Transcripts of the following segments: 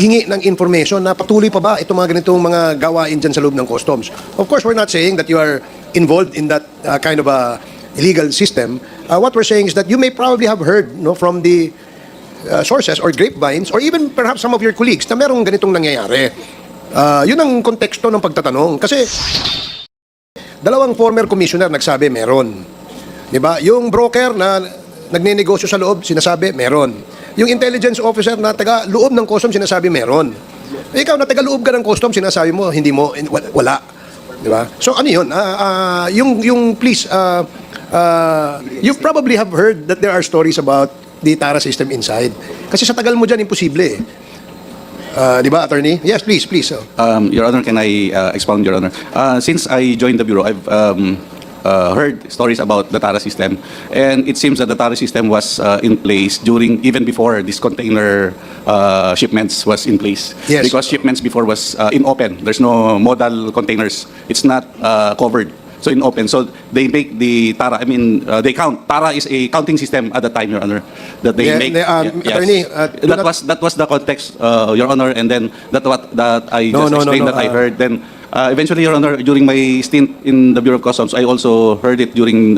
hingi ng information na patuloy pa ba itong mga ganitong mga gawain dyan sa loob ng customs. Of course, we're not saying that you are involved in that kind of a illegal system. What we're saying is that you may probably have heard from the sources or grapevines or even perhaps some of your colleagues na merong ganitong nangyayari. Yun ang konteksto ng pagtatanong. Kasi dalawang former commissioner nagsabi meron. Diba? Yung broker na nagnenegosyo sa loob, sinasabi meron. Yung intelligence officer na taga-loob ng customs, sinasabi meron. Ikaw na taga-loob ka ng customs, sinasabi mo, hindi mo, wala. Diba? So ano yun? Please, you probably have heard that there are stories about the TARA system inside. Kasi sa tagal mo dyan, imposible eh. Di ba, attorney? Yes, please. Your Honor, can I expound, Your Honor? Since I joined the Bureau, I've heard stories about the TARA system, and it seems that the TARA system was in place even before this container shipments was in place. Yes. Because shipments before was in open. There's no modal containers. It's not covered. So in open. So they make the TARA, they count. TARA is a counting system at the time, Your Honor, that they make. Attorney, that was the context, Your Honor, and then that I just explained that I heard. Then eventually, Your Honor, during my stint in the Bureau of Customs, I also heard it during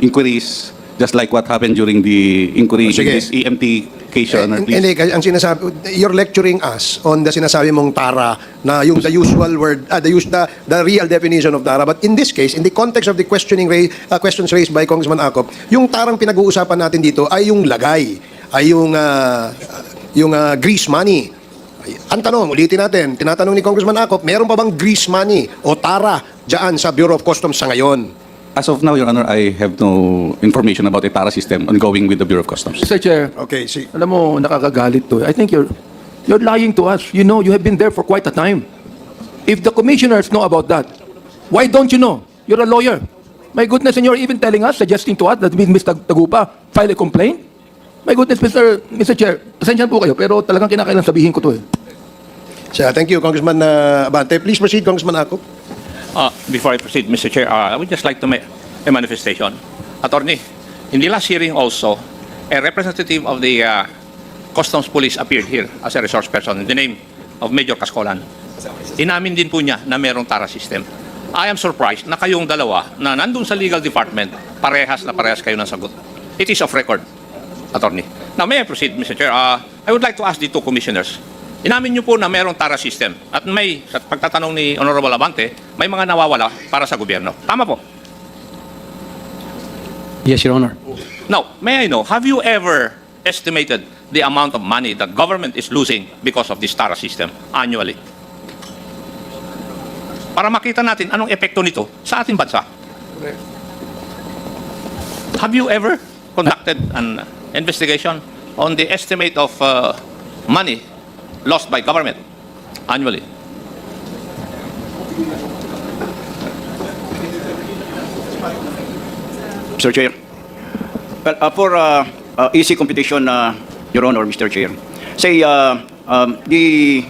inquiries, just like what happened during the inquiry in this EMT case, Your Honor. Hindi, ang sinasabi, you're lecturing us on the sinasabi mong TARA na yung the usual word, the real definition of TARA. But in this case, in the context of the questions raised by Congressman Acop, yung TARang pinag-uusapan natin dito ay yung lagay, ay yung grease money. Ang tanong, ulitin natin, tinatanong ni Congressman Acop, meron pa bang grease money o TARA dyan sa Bureau of Customs sa ngayon? As of now, Your Honor, I have no information about the TARA system ongoing with the Bureau of Customs. Mr. Chair, Okay, see. alam mo, nakakagalit to. I think you're lying to us. You know, you have been there for quite a time. If the commissioners know about that, why don't you know? You're a lawyer. My goodness, and you're even telling us, suggesting to us that Ms. Tagupa file a complaint? My goodness, Mr. Chair, pasensya po kayo, pero talagang kinakailangan sabihin ko to eh. So, thank you, Congressman Abante. Please proceed, Congressman Acop. Before I proceed, Mr. Chair, I would just like to make a manifestation. Attorney, in the last hearing also, a representative of the Customs Police appeared here as a resource person in the name of Major Cascolan. Inamin din po niya na merong TARA system. I am surprised na kayong dalawa na nandun sa legal department, parehas kayo ng sagot. It is off record, Attorney. Now, may I proceed, Mr. Chair? I would like to ask the two commissioners. Inamin niyo po na mayroong TARA system at sa pagtatanong ni Honorable Abante, may mga nawawala para sa gobyerno. Tama po? Yes, Your Honor. Now, may I know, have you ever estimated the amount of money that government is losing because of this TARA system annually? Para makita natin anong epekto nito sa ating bansa. Have you ever conducted an investigation on the estimate of money lost by government annually? Mr. Chair. Well, for easy computation, Your Honor, Mr. Chair, say the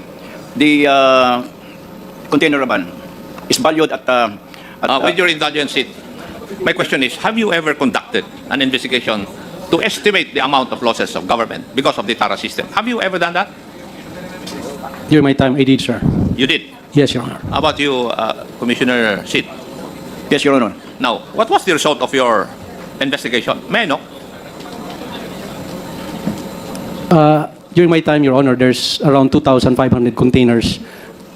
container ban is valued at with your indulgence, my question is, have you ever conducted an investigation to estimate the amount of losses of government because of the TARA system? Have you ever done that? During my time, I did, sir. You did. Yes, Your Honor. How about you, Commissioner Sid? yes, Your Honor. Now, what was the result of your investigation? May I know? During my time, Your Honor, there's around 2,500 containers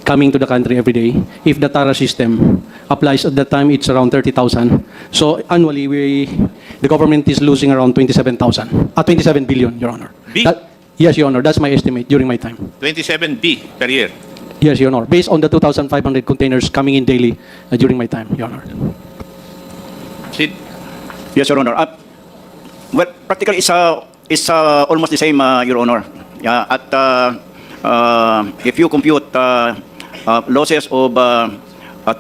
coming to the country every day. If the TARA system applies at that time, it's around 30,000. So annually, the government is losing around 27 billion, Your Honor. B? Yes, Your Honor. That's my estimate during my time. 27B per year. Yes, Your Honor. Based on the 2,500 containers coming in daily during my time, Your Honor. Sid? Yes, Your Honor. Well, practically it's almost the same, Your Honor. Yeah, if you compute losses of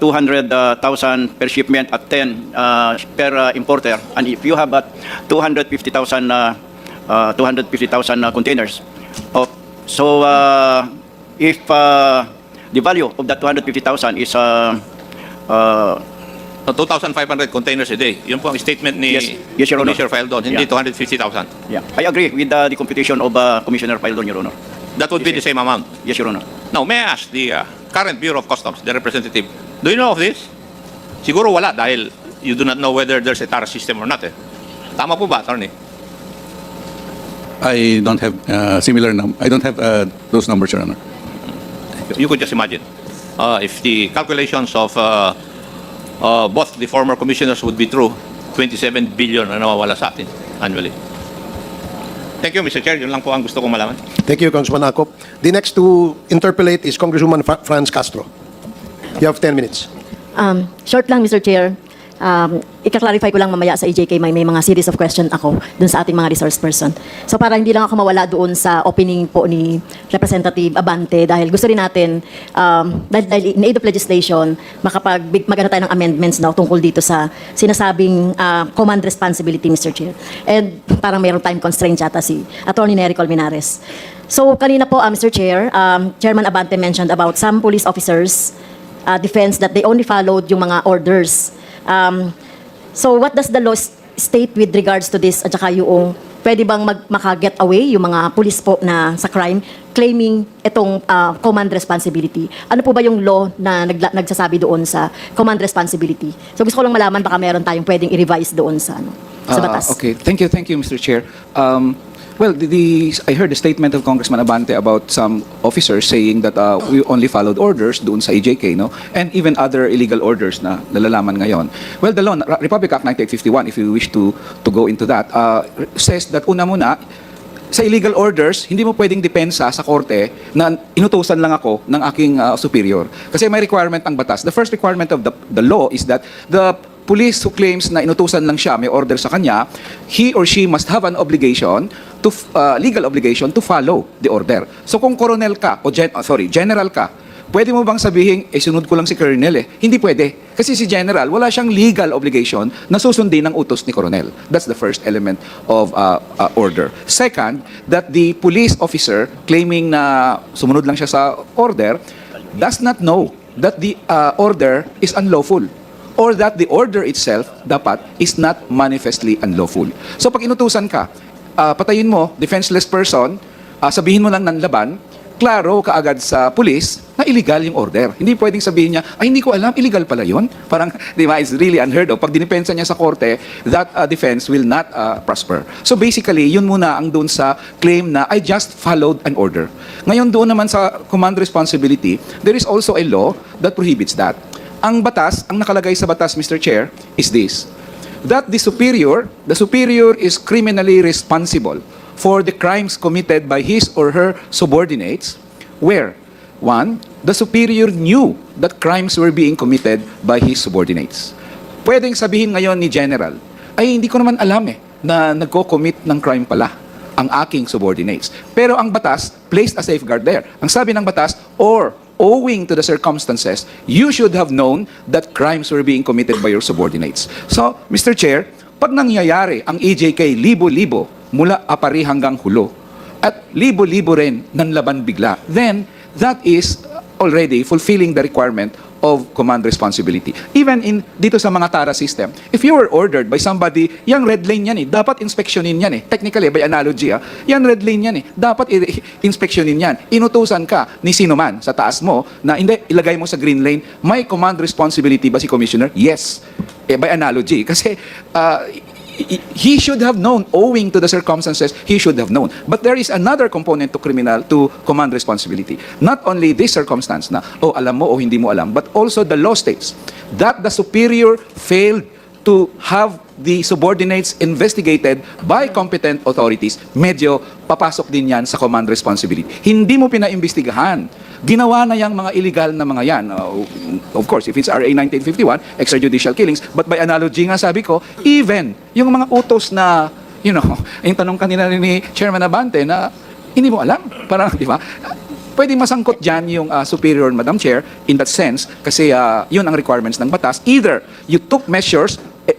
200,000 per shipment at 10 per importer, and if you have 250,000 containers, so if the value of that 250,000 is So 2,500 containers a day. Yun po ang statement ni Yes, Your Honor. Commissioner Faldon, hindi Yeah. 250,000. Yeah, I agree with the computation of Commissioner Faldon, Your Honor. That would be the same amount. Yes, Your Honor. Now, may I ask the current Bureau of Customs, the representative, do you know of this? Siguro wala dahil you do not know whether there's a TARA system or not. Tama po ba, attorney? I don't have I don't have those numbers, Your Honor. You could just imagine if the calculations of both the former commissioners would be true, 27 billion na nawawala sa atin annually. Thank you, Mr. Chair. Yun lang po ang gusto kong malaman. Thank you, Congressman Akop. The next to interpolate is Congresswoman Franz Castro. You have 10 minutes. Short lang, Mr. Chair. Ika-clarify ko lang mamaya sa EJK, may mga series of question ako dun sa ating mga resource person. So para hindi lang ako mawala doon sa opening po ni Representative Abante dahil gusto rin natin, dahil in aid of legislation, magano tayo ng amendments daw tungkol dito sa sinasabing command responsibility, Mr. Chair. And parang mayroong time constraint yata si Attorney Nery Colmenares. So kanina po, Mr. Chair, Chairman Abante mentioned about some police officers defense that they only followed yung mga orders. So what does the law state with regards to this? At saka yung pwede bang maka-get away yung mga police po na sa crime claiming itong command responsibility? Ano po ba yung law na nagsasabi doon sa command responsibility? So gusto ko lang malaman baka meron tayong pwedeng i-revise doon sa sa batas. Okay, thank you, Mr. Chair. Well, I heard the statement of Congressman Abante about some officers saying that we only followed orders doon sa EJK, no? And even other illegal orders na nalalaman ngayon. Well, the law, Republic Act 1951, if you wish to go into that, says that una muna, sa illegal orders, hindi mo pwedeng depensa sa korte na inutusan lang ako ng aking superior. Kasi may requirement ang batas. The first requirement of the law is that the police who claims na inutusan lang siya, may order sa kanya, he or she must have an obligation to legal obligation to follow the order. So kung colonel ka o general ka, pwede mo bang sabihin sunod ko lang si colonel Hindi pwede. Kasi si general, wala siyang legal obligation na susundin ng utos ni colonel. That's the first element of order. Second, that the police officer claiming na sumunod lang siya sa order does not know that the order is unlawful, or that the order itself dapat is not manifestly unlawful. So pag inutusan ka, patayin mo, defenseless person, sabihin mo lang ng laban, klaro kaagad sa police na illegal yung order. Hindi pwedeng sabihin niya, hindi ko alam, illegal pala yun. Parang, di ba, it's really unheard of. Pag dinipensa niya sa korte, that defense will not prosper. So basically, yun muna ang doon sa claim na I just followed an order. Ngayon doon naman sa command responsibility, there is also a law that prohibits that. Ang batas, ang nakalagay sa batas, Mr. Chair, is this: that the superior is criminally responsible for the crimes committed by his or her subordinates, where, one, the superior knew that crimes were being committed by his subordinates. Pwedeng sabihin ngayon ni General, hindi ko naman alam na nagko-commit ng crime pala ang aking subordinates. Pero ang batas placed a safeguard there. Ang sabi ng batas, or owing to the circumstances, you should have known that crimes were being committed by your subordinates. So, Mr. Chair, pag nangyayari ang EJK libo-libo mula apari hanggang hulo, at libo-libo rin nanlaban bigla, then that is already fulfilling the requirement of command responsibility. Even dito sa mga TARA system, if you were ordered by somebody, yung red lane yan dapat inspeksyonin yan Technically, by analogy, yan red lane yan dapat inspeksyonin yan. Inutusan ka ni sino man sa taas mo na hindi, ilagay mo sa green lane, may command responsibility ba si Commissioner? Yes. By analogy. Kasi he should have known, owing to the circumstances, he should have known. But there is another component to command responsibility. Not only this circumstance na, alam mo o hindi mo alam, but also the law states that the superior failed to have the subordinates investigated by competent authorities. Medyo papasok din yan sa command responsibility. Hindi mo pinaimbestigahan. Ginawa na yung mga illegal na mga yan. Of course, if it's RA 1951, extrajudicial killings, but by analogy nga sabi ko, even yung mga utos na, yung tanong kanina ni Chairman Abante na hindi mo alam. Parang, di ba? Pwede masangkot dyan yung superior, Madam Chair, in that sense, kasi yun ang requirements ng batas. Either you took measures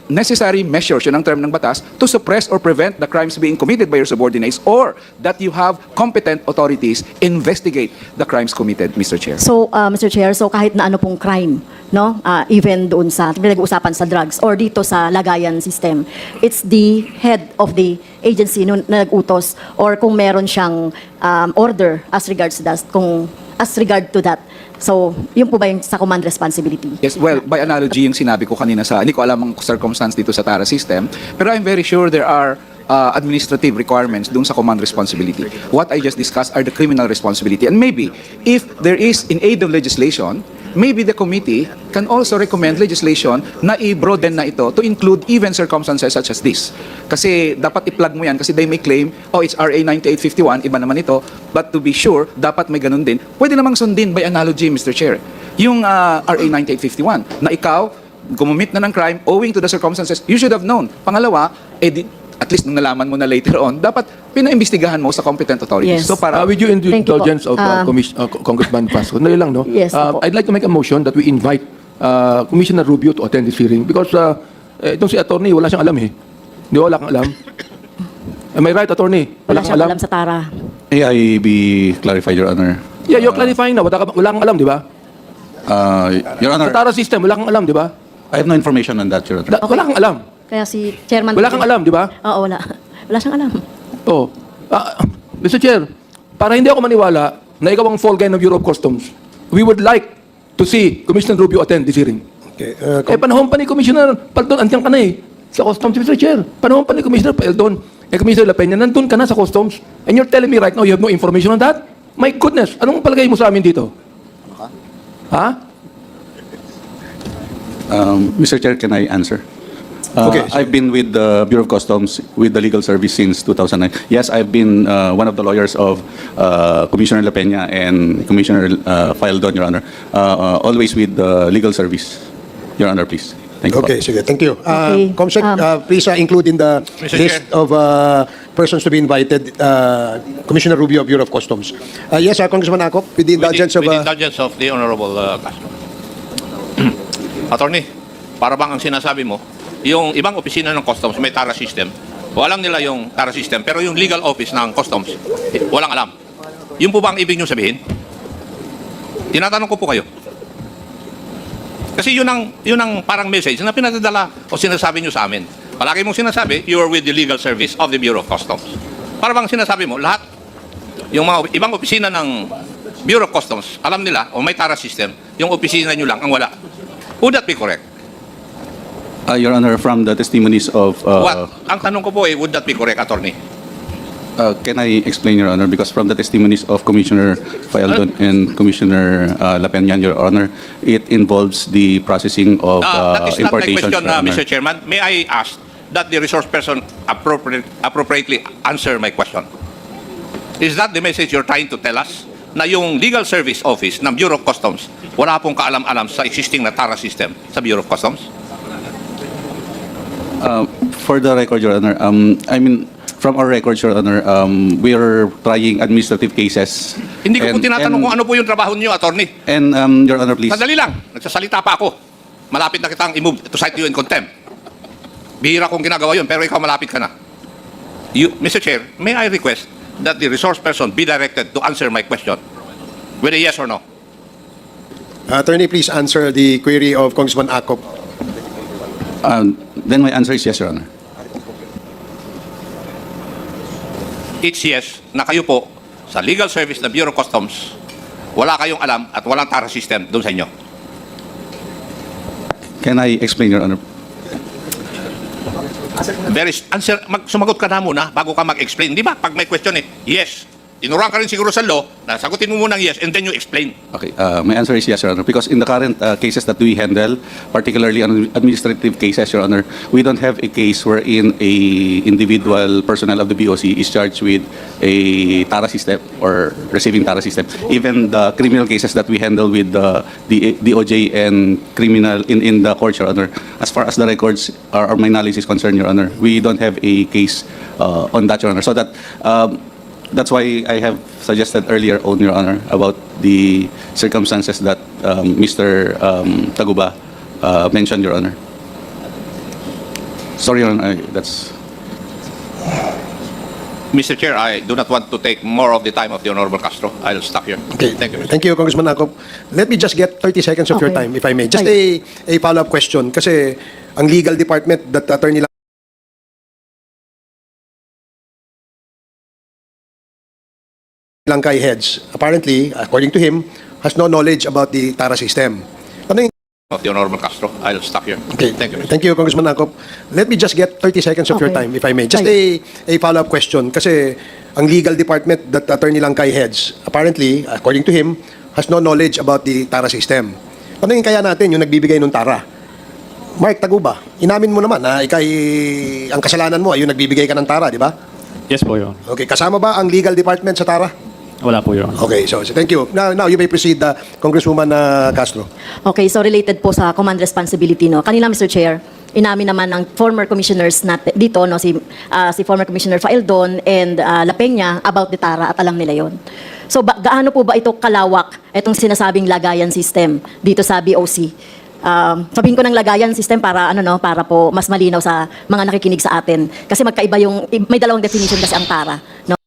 necessary measures, yun ang term ng batas, to suppress or prevent the crimes being committed by your subordinates, or that you have competent authorities investigate the crimes committed, Mr. Chair. So, Mr. Chair, so kahit na ano pong crime, no, even doon sa pinag-uusapan sa drugs or dito sa lagayan system, it's the head of the agency na nag-utos, or kung meron siyang order as regards to that, So, yun po ba yung sa command responsibility? Yes, well, by analogy, yung sinabi ko kanina hindi ko alam ang circumstance dito sa TARA system, pero I'm very sure there are administrative requirements dun sa command responsibility. What I just discussed are the criminal responsibility. And maybe, if there is in aid of legislation, maybe the committee can also recommend legislation na i-broaden na ito to include even circumstances such as this. Kasi dapat i-plug mo yan kasi they may claim, oh, it's RA 9851, iba naman ito. But to be sure, dapat may ganun din. Pwede namang sundin by analogy, Mr. Chair. Yung RA 9851, na ikaw, gumamit na ng crime owing to the circumstances, you should have known. Pangalawa, at least nung nalaman mo na later on, dapat pinaimbestigahan mo sa competent authorities. Yes. So para With your Thank you po. indulgence of Congressman Pasco, na lang, no? Yes, po. I'd like to make a motion that we invite Commissioner Rubio to attend this hearing because itong si attorney, wala siyang alam eh. Di wala kang alam. Am I right, attorney? Wala kang siyang alam sa TARA. May I be clarified, Your Honor? Yeah, you're clarifying na. Wala kang alam, di ba? Your Honor, Sa TARA system, wala kang alam, di ba? I have no information on that, Your Honor. Wala kang alam. Kaya si Chairman... Wala kang alam, di ba? Oo, wala. Wala siyang alam. Oh. Mr. Chair, para hindi ako maniwala na ikaw ang fall guy ng Bureau of Customs, we would like to see Commissioner Rubio attend this hearing. Okay, Panahon pa ni Commissioner Paldon, andiyan ka na eh, sa Customs, Mr. Chair. Panahon pa ni Commissioner Paldon, Commissioner La Peña, nandun ka na sa Customs, and you're telling me right now you have no information on that? My goodness, anong palagay mo sa amin dito? Ha? Mr. Chair, can I answer? Okay. I've been with the Bureau of Customs with the legal service since 2009. Yes, I've been one of the lawyers of Commissioner La Peña and Commissioner Faldon, Your Honor. Always with the legal service. Your Honor, please. Thank you. Okay, sige. Thank you. Okay. Comsec, please include in the Mr. list Chair. of persons to be invited, Commissioner Rubio of Bureau of Customs. Yes, Congressman Akop, with the indulgence of... With the indulgence of the Honorable Castro. Attorney, para bang ang sinasabi mo, yung ibang opisina ng Customs may TARA system, walang nila yung TARA system, pero yung legal office ng Customs, walang alam. Yun po ba ang ibig nyo sabihin? Tinatanong ko po kayo. Kasi yun ang parang message na pinadadala o sinasabi nyo sa amin. Palagi mong sinasabi, you are with the legal service of the Bureau of Customs. Para bang sinasabi mo, lahat, yung mga ibang opisina ng Bureau of Customs, alam nila, o may TARA system, yung opisina nyo lang ang wala. Would that be correct? Your Honor, from the testimonies of... What? Ang tanong ko po would that be correct, attorney? Can I explain, Your Honor? Because from the testimonies of Commissioner Faldon and Commissioner La Peña, Your Honor, it involves the processing of That is not my importations, question, Your Honor. Mr. Chairman. May I ask that the resource person appropriately answer my question? Is that the message you're trying to tell us? Na yung legal service office ng Bureau of Customs, wala pong kaalam-alam sa existing na TARA system sa Bureau of Customs? For the record, Your Honor, I mean, from our records, Your Honor, we are trying administrative cases. Hindi ko po tinatanong kung ano po yung trabaho niyo, attorney. And, Your Honor, please. Sandali lang, nagsasalita pa ako. Malapit na kitang i-move to cite you in contempt. Bihira kong ginagawa yun, pero ikaw malapit ka na. Mr. Chair, may I request that the resource person be directed to answer my question with a yes or no? Attorney, please answer the query of Congressman Akop. Then my answer is yes, Your Honor. It's yes na kayo po sa legal service ng Bureau of Customs, wala kayong alam at walang TARA system doon sa inyo. Can I explain, Your Honor? Sumagot ka na muna bago ka mag-explain. Di ba? Pag may question yes. Tinuruan ka rin siguro sa law na sagutin mo muna yes and then you explain. Okay, my answer is yes, Your Honor. Because in the current cases that we handle, particularly on administrative cases, Your Honor, we don't have a case wherein a individual personnel of the BOC is charged with a TARA system or receiving TARA system. Even the criminal cases that we handle with the DOJ and criminal in the court, Your Honor, as far as the records or my knowledge is concerned, Your Honor, we don't have a case on that, Your Honor. So that that's why I have suggested earlier on, Your Honor, about the circumstances that Mr. Taguba mentioned, Your Honor. Sorry, Your Honor, that's... Mr. Chair, I do not want to take more of the time of the Honorable Castro. I'll stop here. Okay. Thank you, Mr. Thank you, Congressman Akop. Let me just get 30 seconds of your Okay. time, if I may. Just Right. a follow-up question. Kasi ang legal department that Attorney Langkay heads, apparently, according to him, has no knowledge about the TARA system. Ano yung... Of the Honorable Castro. I'll stop here. Okay. Thank you, Mr. Thank you, Congressman Akop. Let me just get 30 seconds of your Okay. time, if I may. Just Right. a follow-up question. Kasi ang legal department that Attorney Langkay heads, apparently, according to him, has no knowledge about the TARA system. Ano yung kaya natin yung nagbibigay ng TARA? Mark Taguba, inamin mo naman na ang kasalanan mo ay yung nagbibigay ka ng TARA, di ba? Yes po, Your Honor. Okay, kasama ba ang legal department sa TARA? Wala po, Your Honor. Okay, so thank you. Now you may proceed, Congresswoman Castro. Okay, so related po sa command responsibility, no. Kanina, Mr. Chair, inamin naman ng former commissioners natin dito, no, si former Commissioner Faeldon and La Peña about the TARA at alam nila 'yon. So gaano po ba ito kalawak itong sinasabing lagayan system dito sa BOC? Sabihin ko ng lagayan system para para po mas malinaw sa mga nakikinig sa atin kasi magkaiba may dalawang definition kasi ang TARA, no.